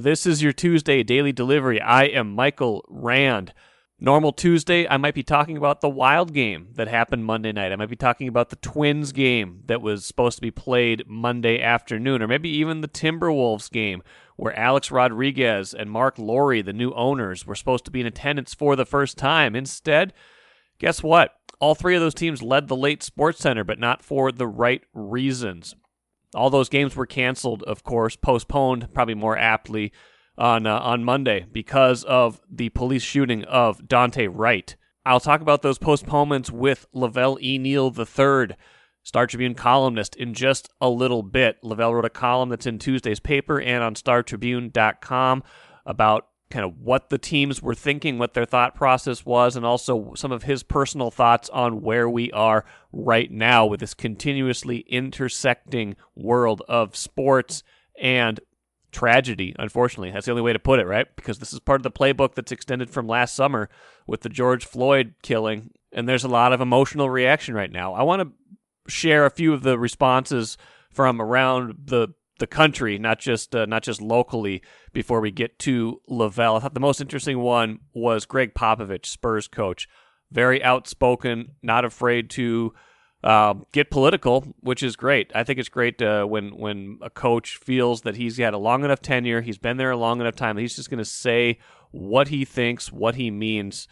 This is your Tuesday Daily Delivery. I am Michael Rand. Normal Tuesday, I might be talking about the Wild game that happened Monday night. I might be talking about the Twins game that was supposed to be played Monday afternoon, or maybe even the Timberwolves game where Alex Rodriguez and Mark Lowry, the new owners, were supposed to be in attendance for the first time. Instead, guess what? All three of those teams led the late SportsCenter, but not for the right reasons. All those games were canceled, of course, postponed, probably more aptly, on Monday because of the police shooting of Daunte Wright. I'll talk about those postponements with Velle E. Neal III, Star Tribune columnist, in just a little bit. La Velle wrote a column that's in Tuesday's paper and on StarTribune.com about kind of what the teams were thinking, what their thought process was, and also some of his personal thoughts on where we are right now with this continuously intersecting world of sports and tragedy, unfortunately. That's the only way to put it, right? Because this is part of the playbook that's extended from last summer with the George Floyd killing, and there's a lot of emotional reaction right now. I want to share a few of the responses from around the country, not just locally, before we get to La Velle. I thought the most interesting one was Greg Popovich, Spurs coach. Very outspoken, not afraid to get political, which is great. I think it's great when a coach feels that he's had a long enough tenure, he's been there a long enough time, he's just going to say what he thinks, what he means,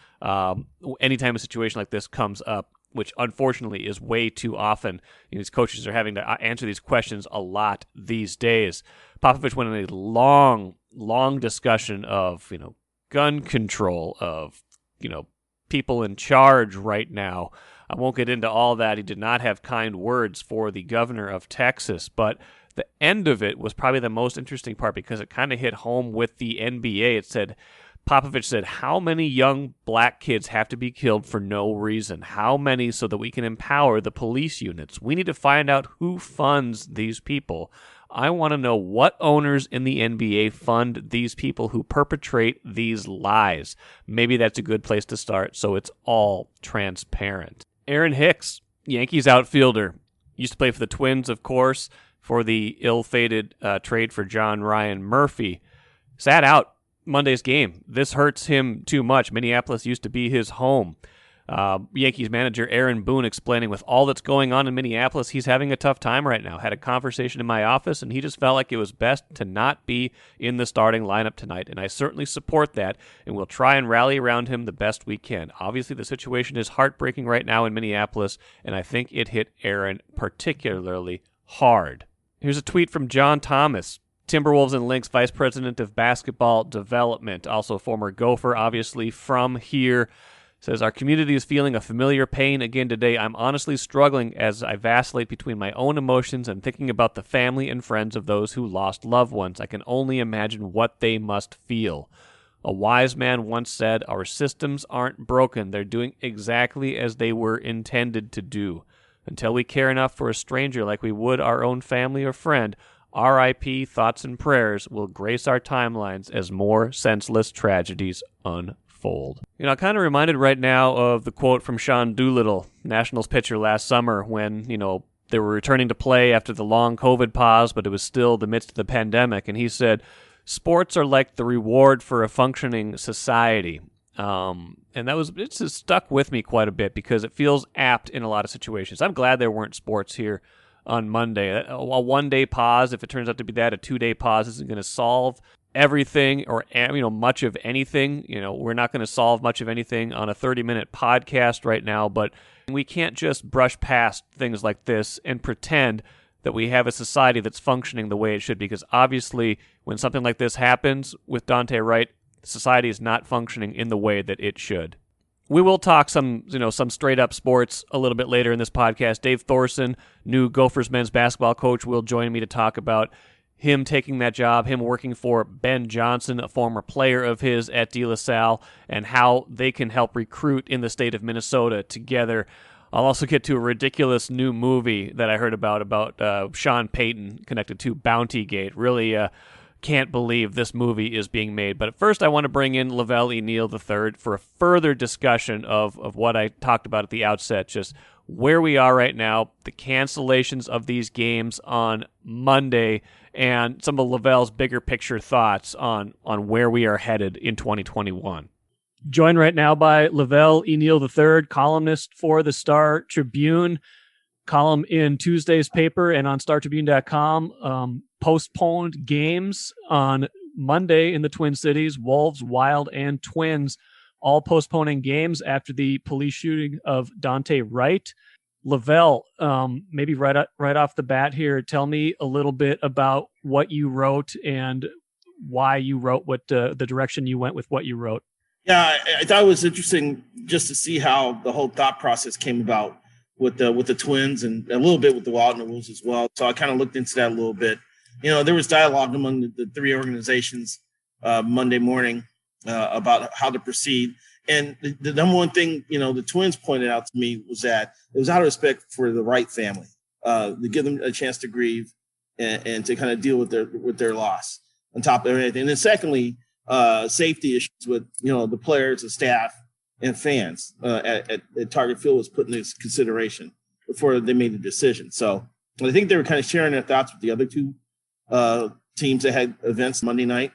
anytime a situation like this comes up, which unfortunately is way too often. These coaches are having to answer these questions a lot these days. Popovich went in a long discussion of, gun control, of, people in charge right now. I won't get into all that. He did not have kind words for the governor of Texas, but the end of it was probably the most interesting part because it kind of hit home with the NBA. Popovich said, how many young black kids have to be killed for no reason? How many so that we can empower the police units? We need to find out who funds these people. I want to know what owners in the NBA fund these people who perpetrate these lies. Maybe that's a good place to start so it's all transparent. Aaron Hicks, Yankees outfielder, used to play for the Twins, of course, for the ill-fated trade for John Ryan Murphy. Sat out Monday's game. This hurts him too much. Minneapolis used to be his home. Yankees manager Aaron Boone explaining with all that's going on in Minneapolis, he's having a tough time right now. Had a conversation in my office, and he just felt like it was best to not be in the starting lineup tonight, and I certainly support that, and we'll try and rally around him the best we can. Obviously, the situation is heartbreaking right now in Minneapolis, and I think it hit Aaron particularly hard. Here's a tweet from John Thomas, Timberwolves and Lynx Vice President of Basketball Development, also former Gopher, obviously from here. Says, our community is feeling a familiar pain again today. I'm honestly struggling as I vacillate between my own emotions and thinking about the family and friends of those who lost loved ones. I can only imagine what they must feel. A wise man once said, our systems aren't broken. They're doing exactly as they were intended to do. Until we care enough for a stranger like we would our own family or friend, R.I.P. thoughts and prayers will grace our timelines as more senseless tragedies unfold. I'm kind of reminded right now of the quote from Sean Doolittle, Nationals pitcher last summer, when, they were returning to play after the long COVID pause, but it was still the midst of the pandemic. And he said, sports are like the reward for a functioning society. And it's just stuck with me quite a bit because it feels apt in a lot of situations. I'm glad there weren't sports here on Monday. A one-day pause, if it turns out to be that, a two-day pause isn't going to solve everything or much of anything. We're not going to solve much of anything on a 30-minute podcast right now, but we can't just brush past things like this and pretend that we have a society that's functioning the way it should, because obviously when something like this happens with Daunte Wright, society is not functioning in the way that it should. We will talk some straight up sports a little bit later in this podcast. Dave Thorson, new Gophers men's basketball coach, will join me to talk about him taking that job, him working for Ben Johnson, a former player of his at DeLaSalle, and how they can help recruit in the state of Minnesota together. I'll also get to a ridiculous new movie that I heard about Sean Payton connected to Bountygate. Really can't believe this movie is being made. But at first, I want to bring in Velle E. Neal III for a further discussion of what I talked about at the outset, just where we are right now, the cancellations of these games on Monday, and some of La Velle's bigger picture thoughts on where we are headed in 2021. Joined right now by Velle E. Neal III, columnist for the Star Tribune, column in Tuesday's paper and on StarTribune.com. Postponed games on Monday in the Twin Cities, Wolves, Wild, and Twins, all postponing games after the police shooting of Daunte Wright. La Velle, maybe right off the bat here, tell me a little bit about what you wrote and why you wrote what the direction you went with what you wrote. Yeah, I thought it was interesting just to see how the whole thought process came about with the Twins and a little bit with the Wild and the Wolves as well. So I kind of looked into that a little bit. There was dialogue among the three organizations Monday morning about how to proceed. And the number one thing, the Twins pointed out to me was that it was out of respect for the Wright family to give them a chance to grieve and to kind of deal with their loss on top of everything. And then secondly, safety issues with, the players, the staff, and fans at Target Field was put in this consideration before they made the decision. So I think they were kind of sharing their thoughts with the other two teams that had events Monday night.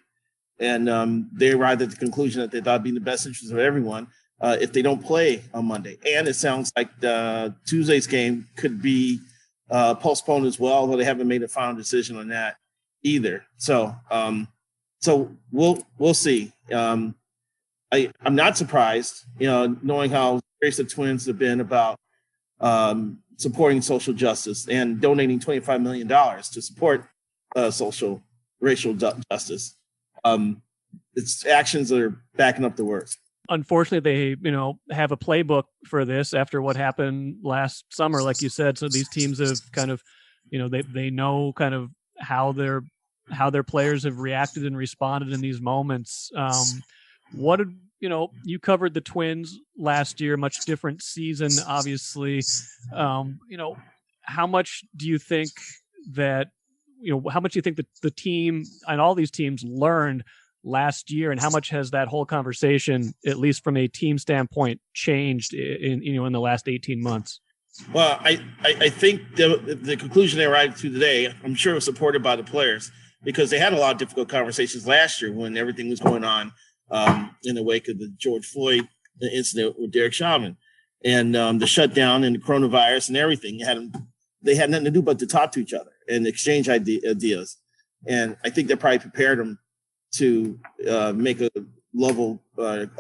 And they arrived at the conclusion that they thought it'd be in the best interest of everyone if they don't play on Monday. And it sounds like Tuesday's game could be postponed as well, although they haven't made a final decision on that either. So we'll see. I'm not surprised, knowing how serious the Twins have been about supporting social justice and donating $25 million to support racial justice. Its actions are backing up the words. Unfortunately, they have a playbook for this after what happened last summer, like you said. So these teams have kind of, they know kind of how their players have reacted and responded in these moments. You covered the Twins last year, much different season, obviously. How much do you think that the team and all these teams learned last year, and how much has that whole conversation, at least from a team standpoint, changed in the last 18 months? Well, I think the conclusion they arrived to today, I'm sure, was supported by the players, because they had a lot of difficult conversations last year when everything was going on in the wake of the George Floyd incident with Derek Chauvin and the shutdown and the coronavirus and everything. They had nothing to do but to talk to each other and exchange ideas. And I think that probably prepared them to make a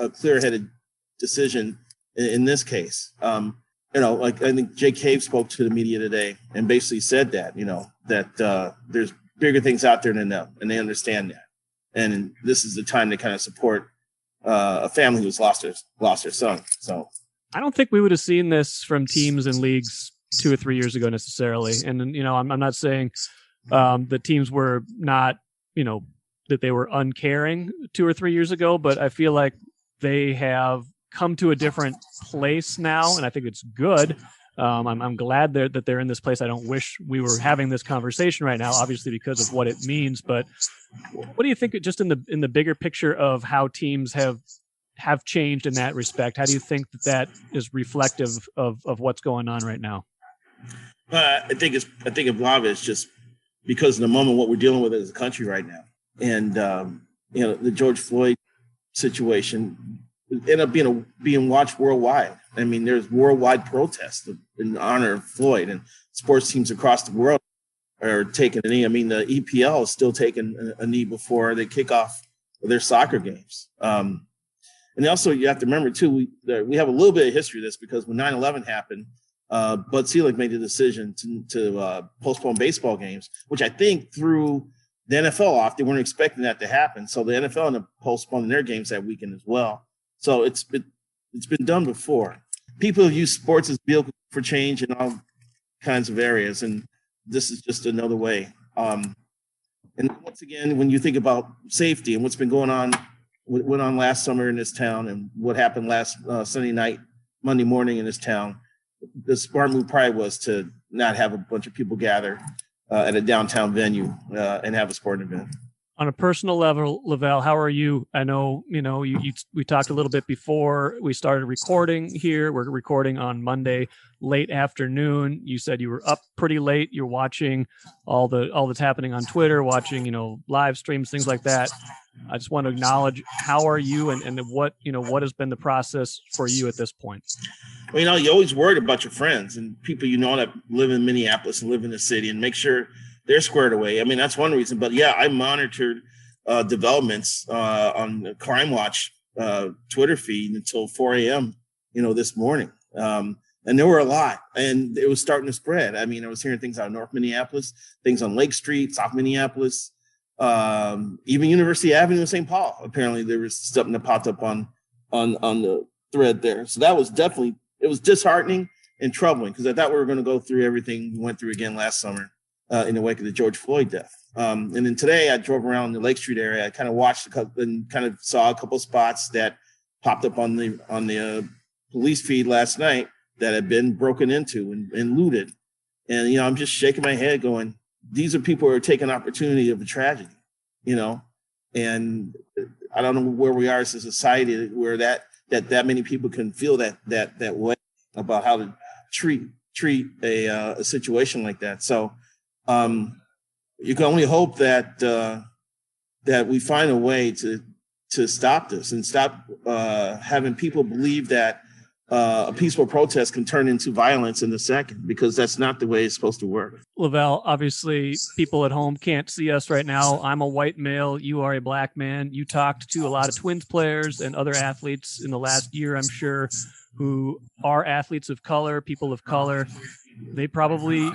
clear-headed decision in this case. I think Jake Cave spoke to the media today and basically said that, that there's bigger things out there than them, and they understand that. And this is the time to kind of support a family who's lost their son. So I don't think we would have seen this from teams and leagues 2 or 3 years ago necessarily. And I'm not saying the teams were not, that they were uncaring 2 or 3 years ago, but I feel like they have come to a different place now, and I think it's good. I'm glad that they're in this place. I don't wish we were having this conversation right now, obviously, because of what it means. But what do you think, just in the bigger picture of how teams have changed in that respect? How do you think that is reflective of what's going on right now? I think a lot of it's just because of the moment, what we're dealing with as a country right now, and the George Floyd situation ended up being watched worldwide. I mean, there's worldwide protests in honor of Floyd, and sports teams across the world are taking a knee. I mean, the EPL is still taking a knee before they kick off their soccer games. And also, you have to remember, too, we have a little bit of history of this, because when 9/11 happened, Bud Selig made the decision to postpone baseball games, which I think threw the NFL off. They weren't expecting that to happen. So the NFL ended up postponing their games that weekend as well. So it's been done before. People have used sports as vehicle for change in all kinds of areas, and this is just another way. And once again, when you think about safety and what's been going on, what went on last summer in this town, and what happened last Sunday night, Monday morning in this town, the smart move probably was to not have a bunch of people gather at a downtown venue and have a sporting event. On a personal level, La Velle, how are you? I know, we talked a little bit before we started recording here. We're recording on Monday, late afternoon. You said you were up pretty late. You're watching all that's happening on Twitter, watching, live streams, things like that. I just want to acknowledge, how are you, and what has been the process for you at this point? Well, you're always worried about your friends and people that live in Minneapolis and live in the city, and make sure they're squared away. I mean, that's one reason. But yeah, I monitored developments on the Crime Watch Twitter feed until 4 a.m. This morning, and there were a lot, and it was starting to spread. I mean, I was hearing things out of North Minneapolis, things on Lake Street, South Minneapolis, even University Avenue in St. Paul. Apparently, there was something that popped up on the thread there. So that was definitely, it was disheartening and troubling, because I thought we were going to go through everything we went through again last summer in the wake of the George Floyd death. And then today I drove around the Lake Street area. I kind of watched and kind of saw a couple of spots that popped up on the police feed last night that had been broken into and looted. And, I'm just shaking my head going, these are people who are taking opportunity of a tragedy, and I don't know where we are as a society where that many people can feel that way about how to treat a situation like that. So you can only hope that we find a way to stop this and stop having people believe that a peaceful protest can turn into violence in a second, because that's not the way it's supposed to work. La Velle, obviously people at home can't see us right now. I'm a white male. You are a black man. You talked to a lot of Twins players and other athletes in the last year, I'm sure, who are athletes of color, people of color. They probably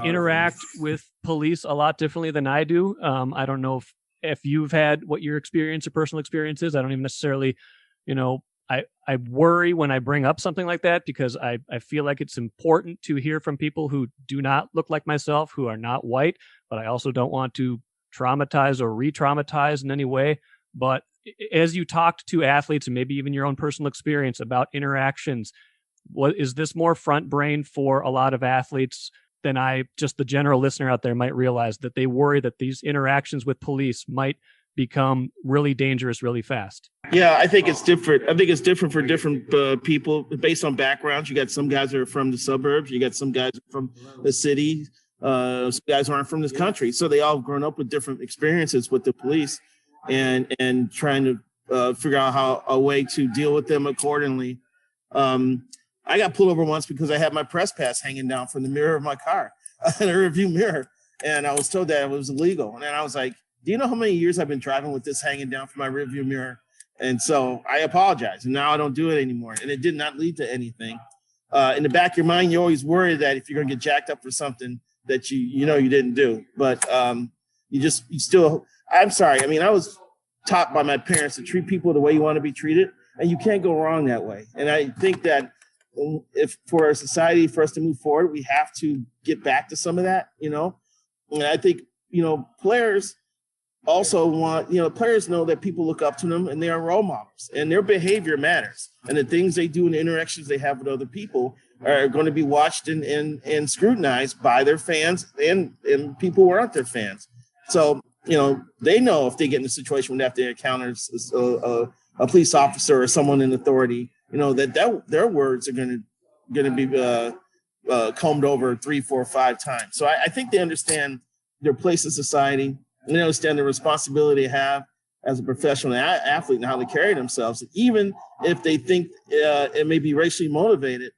interact with police a lot differently than I do. I don't know if you've had what your experience or personal experience is. I don't even necessarily, I worry when I bring up something like that, because I feel like it's important to hear from people who do not look like myself, who are not white, but I also don't want to traumatize or re-traumatize in any way. But as you talked to athletes, and maybe even your own personal experience about interactions, is this more front brain for a lot of athletes than just the general listener out there might realize, that they worry that these interactions with police might become really dangerous really fast? Yeah, I think it's different. I think it's different for different people based on backgrounds. You got some guys that are from the suburbs. You got some guys from the city. Some guys who aren't from this country. So they all have grown up with different experiences with the police and trying to figure out a way to deal with them accordingly. I got pulled over once because I had my press pass hanging down from the mirror of my car, in a rearview mirror. And I was told that it was illegal. And then I was like, do you know how many years I've been driving with this hanging down from my rearview mirror? And so I apologized, and now I don't do it anymore. And it did not lead to anything. In the back of your mind, you're always worried that if you're going to get jacked up for something that you didn't do. But you still, I'm sorry. I mean, I was taught by my parents to treat people the way you want to be treated, and you can't go wrong that way. And I think that if for our society, for us to move forward, we have to get back to some of that, And I think, players also want, players know that people look up to them and they are role models, and their behavior matters. And the things they do and the interactions they have with other people are going to be watched and scrutinized by their fans and people who aren't their fans. So, they know if they get in a situation when they have to encounter a police officer or someone in authority, that their words are going to be combed over 3, 4, 5 times. So I think they understand their place in society, and they understand the responsibility they have as a professional athlete and how they carry themselves. Even if they think it may be racially motivated,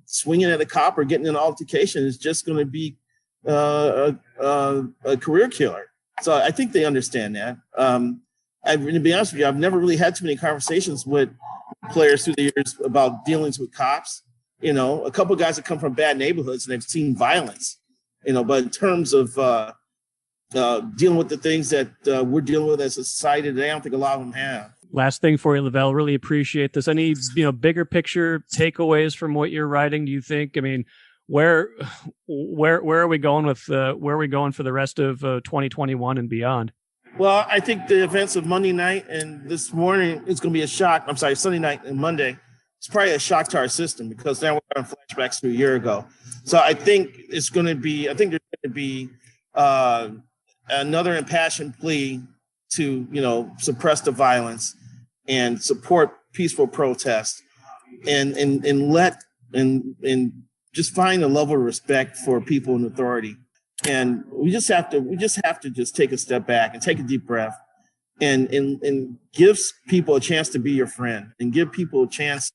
swinging at a cop or getting an altercation is just going to be a career killer. So I think they understand that. To be honest with you, I've never really had too many conversations with players through the years about dealings with cops. A couple of guys that come from bad neighborhoods and they've seen violence, but in terms of dealing with the things that we're dealing with as a society today, I don't think a lot of them have. Last thing for you, La Velle, really appreciate this. Any, bigger picture takeaways from what you're writing, do you think? I mean, where are we going with where are we going for the rest of 2021 and beyond? Well, I think the events of Monday night and this morning is going to be a shock. I'm sorry, Sunday night and Monday. It's probably a shock to our system, because now we're on flashbacks to a year ago. So I think there's going to be another impassioned plea to, suppress the violence and support peaceful protest and just find a level of respect for people in authority. And we just have to just take a step back and take a deep breath and give people a chance to be your friend and give people a chance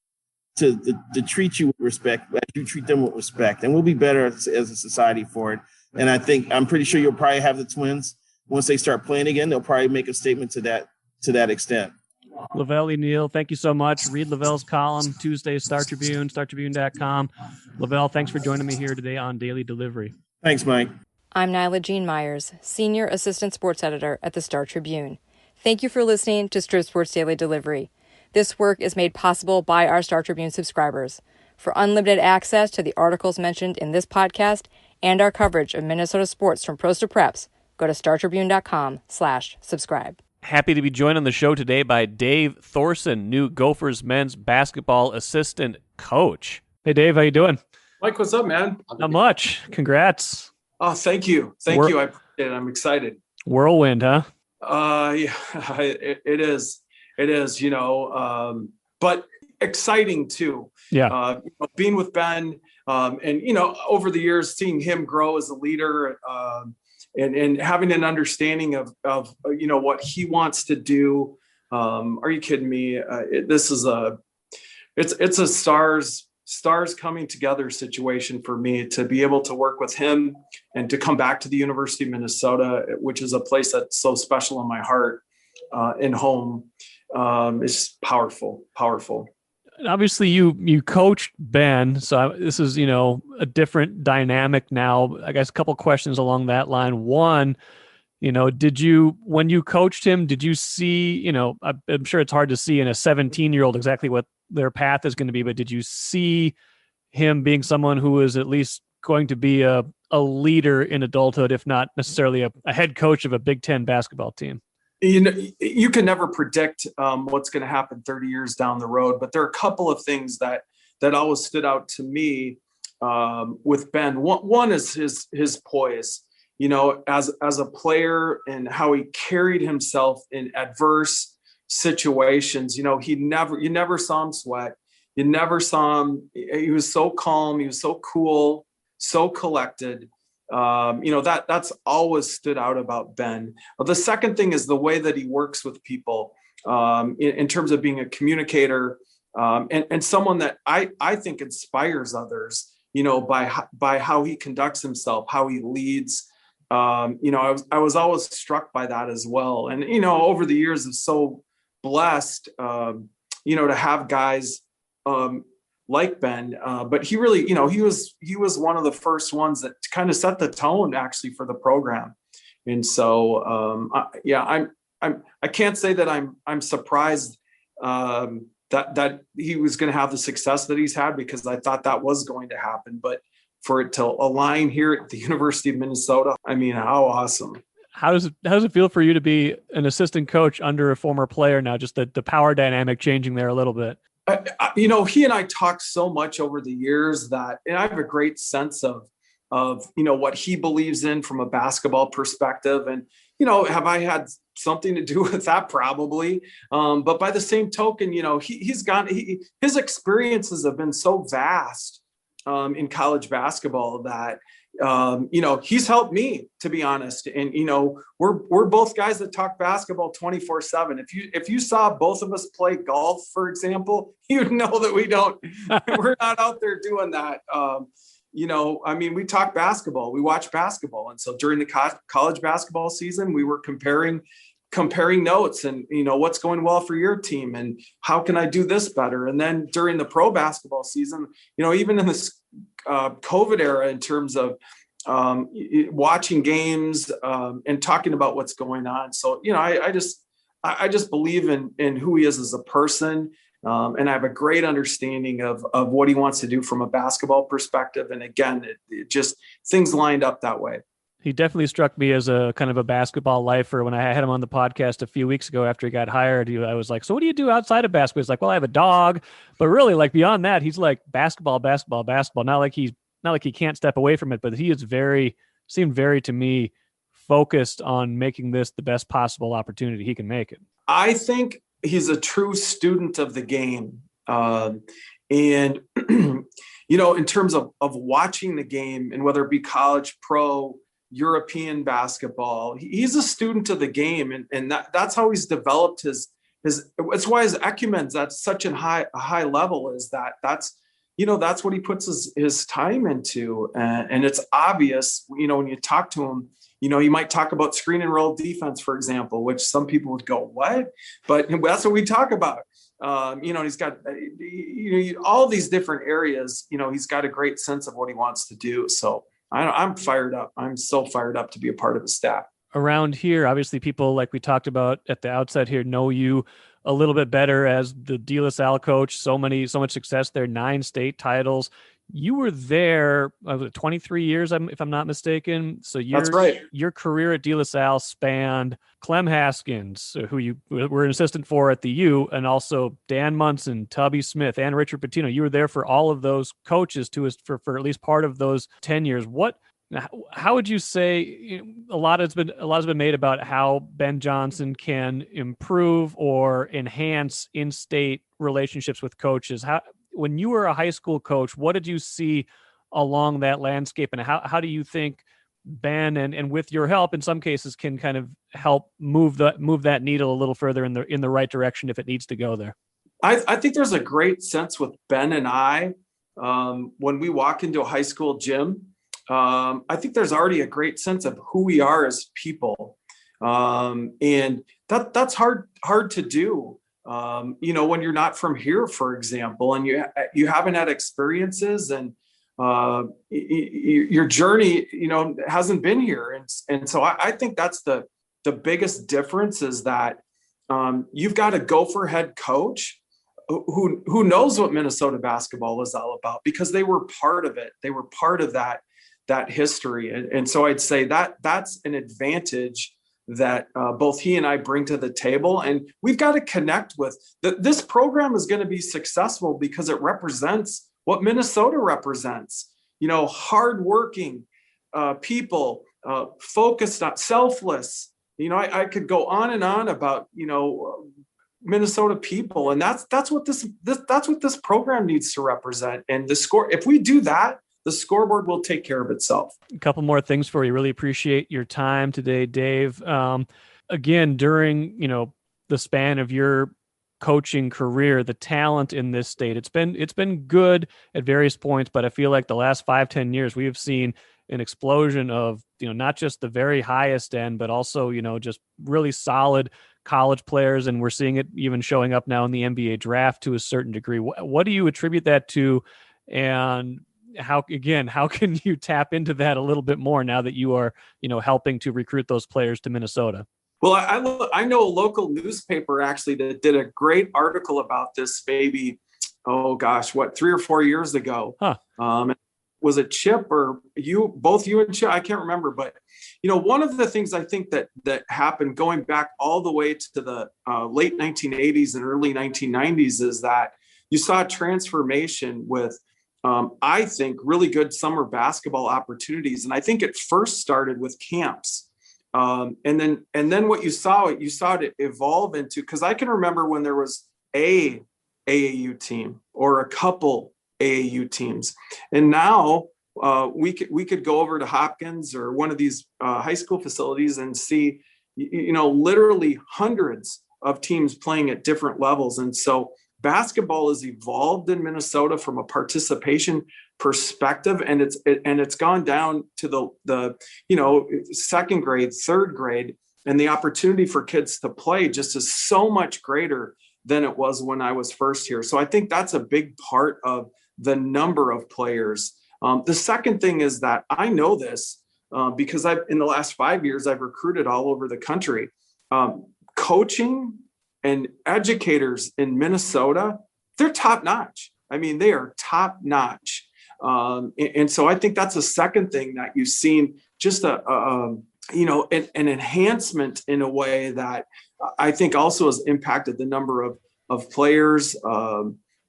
to treat you with respect as you treat them with respect. And we'll be better as a society for it. And I'm pretty sure you'll probably have the Twins, once they start playing again, they'll probably make a statement to that extent. La Velle, Neal, thank you so much. Read La Velle's column Tuesday, Star Tribune, startribune.com. La Velle, thanks for joining me here today on Daily Delivery. Thanks, Mike. I'm Nyla Jean Myers, Senior Assistant Sports Editor at the Star Tribune. Thank you for listening to Strip Sports Daily Delivery. This work is made possible by our Star Tribune subscribers. For unlimited access to the articles mentioned in this podcast and our coverage of Minnesota sports from pros to preps, go to startribune.com/subscribe. Happy to be joined on the show today by Dave Thorson, new Gophers men's basketball assistant coach. Hey, Dave, how you doing? Mike, what's up, man? Not much. Congrats. Oh, thank you. Thank you. I appreciate it. I'm excited. Whirlwind, huh? Yeah, it is. It is, but exciting too. Yeah. Being with Ben, and, over the years, seeing him grow as a leader, and having an understanding of what he wants to do. Are you kidding me? It's a stars coming together situation for me to be able to work with him and to come back to the University of Minnesota, which is a place that's so special in my heart and home. It's powerful. Obviously, you coached Ben, so this is a different dynamic now. I guess a couple questions along that line. One, when you coached him, did you see? I'm sure it's hard to see in a 17-year-old exactly what their path is going to be, but did you see him being someone who is at least going to be a leader in adulthood, if not necessarily a head coach of a Big Ten basketball team? You can never predict what's going to happen 30 years down the road, but there are a couple of things that always stood out to me with Ben. One is his poise, as a player and how he carried himself in adverse situations. You never saw him sweat. You never saw him. He was so calm. He was so cool, so collected. That's always stood out about Ben. The second thing is the way that he works with people in terms of being a communicator and someone that I think inspires others, by how he conducts himself, how he leads. I was always struck by that as well. And, over the years, I'm so blessed, to have guys like Ben, but he really, he was one of the first ones that kind of set the tone actually for the program. And so, I can't say that I'm surprised that he was going to have the success that he's had, because I thought that was going to happen. But for it to align here at the University of Minnesota, how awesome. How does it feel for you to be an assistant coach under a former player now? Just the power dynamic changing there a little bit. He and I talked so much over the years and I have a great sense of what he believes in from a basketball perspective. And, have I had something to do with that? Probably. But by the same token, his experiences have been so vast in college basketball that, he's helped me, to be honest. And, we're both guys that talk basketball 24/7. If you saw both of us play golf, for example, you'd know that we're not out there doing that. We talk basketball, we watch basketball. And so during the college basketball season, we were comparing notes and, what's going well for your team and how can I do this better? And then during the pro basketball season, even in this COVID era, in terms of watching games and talking about what's going on. So, I just believe in who he is as a person. And I have a great understanding of what he wants to do from a basketball perspective. And again, it just things lined up that way. He definitely struck me as a kind of a basketball lifer. When I had him on the podcast a few weeks ago after he got hired, I was like, so what do you do outside of basketball? He's like, well, I have a dog. But really, like beyond that, he's like basketball. Not like he can't step away from it, but he is seemed very to me focused on making this the best possible opportunity he can make it? I think he's a true student of the game. And, in terms of watching the game, and whether it be college, pro, European basketball, he's a student of the game. And that's how he's developed his, it's why his acumen's at such a high level, is that's what he puts his time into. And it's obvious, when you talk to him, you might talk about screen and roll defense, for example, which some people would go, what? But that's what we talk about. He's got, all these different areas, he's got a great sense of what he wants to do. So I'm fired up. I'm so fired up to be a part of the staff. Around here, obviously people, like we talked about at the outset here, know you a little bit better as the DeLaSalle coach. So much success there, 9 state titles. You were there 23 years, if I'm not mistaken. So that's right. Your career at DeLaSalle spanned Clem Haskins, who you were an assistant for at the U, and also Dan Munson, Tubby Smith, and Richard Pitino. You were there for all of those coaches for at least part of those 10 years. How would you say, a lot has been made about how Ben Johnson can improve or enhance in-state relationships with coaches? When you were a high school coach, what did you see along that landscape, and how do you think Ben and with your help in some cases can kind of help move that needle a little further in the right direction if it needs to go there? I think there's a great sense with Ben and I when we walk into a high school gym. I think there's already a great sense of who we are as people. And that's hard to do. When you're not from here, for example, and you haven't had experiences, and your journey, hasn't been here. And so I think that's the biggest difference, is that you've got a Gopher head coach who knows what Minnesota basketball is all about, because they were part of it. They were part of that history. And so I'd say that's an advantage that both he and I bring to the table. And we've got to connect with this program is going to be successful because it represents what Minnesota represents, hardworking people, focused on, selfless. I could go on and on about, Minnesota people. And that's what this program needs to represent. And if we do that, the scoreboard will take care of itself. A couple more things for you. Really appreciate your time today, Dave. Again, during, the span of your coaching career, the talent in this state, it's been good at various points, but I feel like the last 5-10 years, we have seen an explosion of, not just the very highest end, but also, just really solid college players. And we're seeing it even showing up now in the NBA draft to a certain degree. What do you attribute that to? And how can you tap into that a little bit more now that you are, helping to recruit those players to Minnesota? Well, I know a local newspaper actually that did a great article about this, maybe, 3 or 4 years ago. Huh. Was it Chip or both you and Chip? I can't remember, but one of the things I think that happened going back all the way to the late 1980s and early 1990s is that you saw a transformation with, I think, really good summer basketball opportunities. And I think it first started with camps. And then what you saw it evolve into, because I can remember when there was a AAU team or a couple AAU teams. And now we could go over to Hopkins or one of these high school facilities and see, literally hundreds of teams playing at different levels. And so basketball has evolved in Minnesota from a participation perspective, and it's gone down to the second grade, third grade, and the opportunity for kids to play just is so much greater than it was when I was first here. So I think that's a big part of the number of players. The second thing is that I know this because in the last 5 years, I've recruited all over the country. Coaching and educators in Minnesota, they're top notch. I mean, they are top notch. And so I think that's a second thing that you've seen, just an enhancement in a way that I think also has impacted the number of players,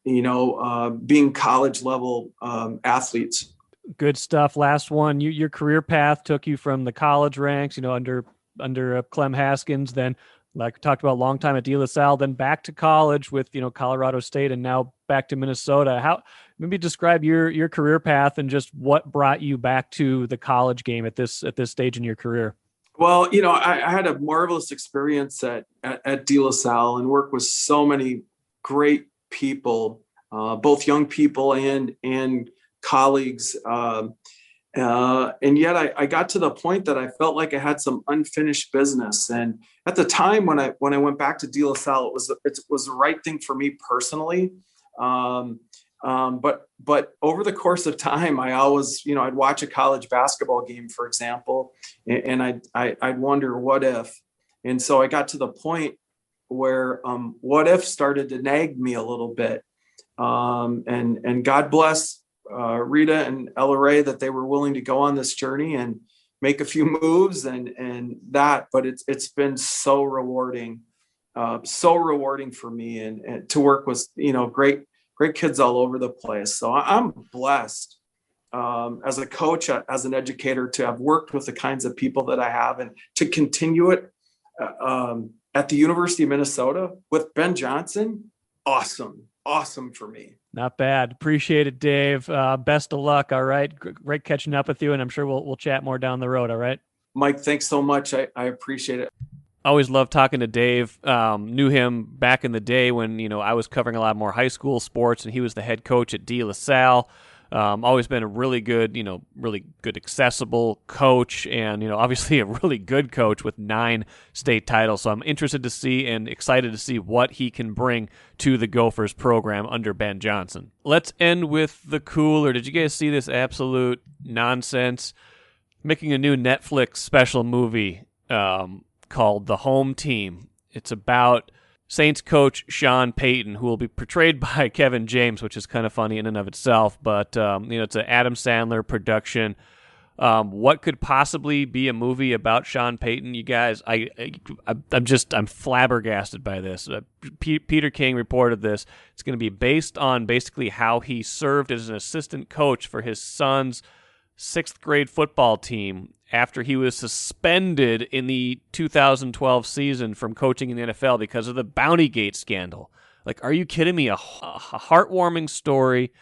being college level athletes. Good stuff. Last one. Your career path took you from the college ranks, under Clem Haskins, then like we talked about, long time at DeLaSalle, then back to college with Colorado State, and now back to Minnesota. How maybe describe your career path and just what brought you back to the college game at this stage in your career. Well, I had a marvelous experience at DeLaSalle and worked with so many great people, both young people and colleagues. And yet I got to the point that I felt like I had some unfinished business. And at the time when I went back to DeLaSalle, it was the right thing for me personally. But over the course of time, I always, I'd watch a college basketball game, for example, and I'd wonder what if. And so I got to the point where what if started to nag me a little bit. And God bless Rita and LRA that they were willing to go on this journey and make a few moves and that, but it's been so rewarding for me and to work with, great kids all over the place. So I'm blessed as a coach, as an educator, to have worked with the kinds of people that I have and to continue it at the University of Minnesota with Ben Johnson. Awesome for me. Not bad. Appreciate it, Dave. Best of luck. All right. Great catching up with you. And I'm sure we'll chat more down the road. All right. Mike, thanks so much. I appreciate it. Always loved talking to Dave. Knew him back in the day when, I was covering a lot more high school sports and he was the head coach at DeLaSalle. Always been a really good, accessible coach and, obviously a really good coach with 9 state titles. So I'm interested to see and excited to see what he can bring to the Gophers program under Ben Johnson. Let's end with the cooler. Did you guys see this absolute nonsense? Making a new Netflix special movie called The Home Team. It's about Saints coach Sean Payton, who will be portrayed by Kevin James, which is kind of funny in and of itself. But it's an Adam Sandler production. What could possibly be a movie about Sean Payton? You guys, I'm flabbergasted by this. Peter King reported this. It's going to be based on basically how he served as an assistant coach for his son's 6th grade football team after he was suspended in the 2012 season from coaching in the NFL because of the Bountygate scandal. Like, are you kidding me? A heartwarming story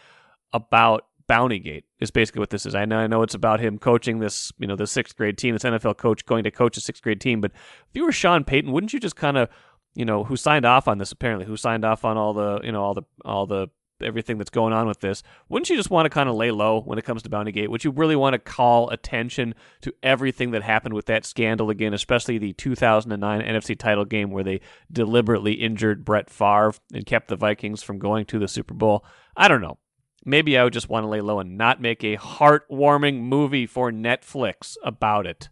about Bountygate is basically what this is. I know it's about him coaching this, the 6th grade team, this NFL coach going to coach a 6th grade team. But if you were Sean Payton, wouldn't you just kind of, who signed off on this apparently, who signed off on all the everything that's going on with this, wouldn't you just want to kind of lay low when it comes to Bountygate? Would you really want to call attention to everything that happened with that scandal again, especially the 2009 NFC title game where they deliberately injured Brett Favre and kept the Vikings from going to the Super Bowl? I don't know. Maybe I would just want to lay low and not make a heartwarming movie for Netflix about it.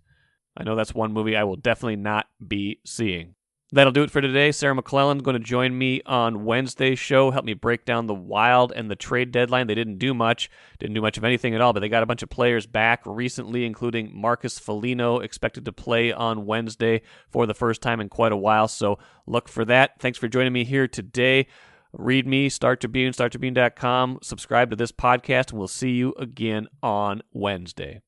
I know that's one movie I will definitely not be seeing. That'll do it for today. Sarah McClellan going to join me on Wednesday's show, help me break down the Wild and the trade deadline. They didn't do much of anything at all, but they got a bunch of players back recently, including Marcus Foligno, expected to play on Wednesday for the first time in quite a while, so look for that. Thanks for joining me here today. Read me, Star Tribune, StarTribune.com. Subscribe to this podcast, and we'll see you again on Wednesday.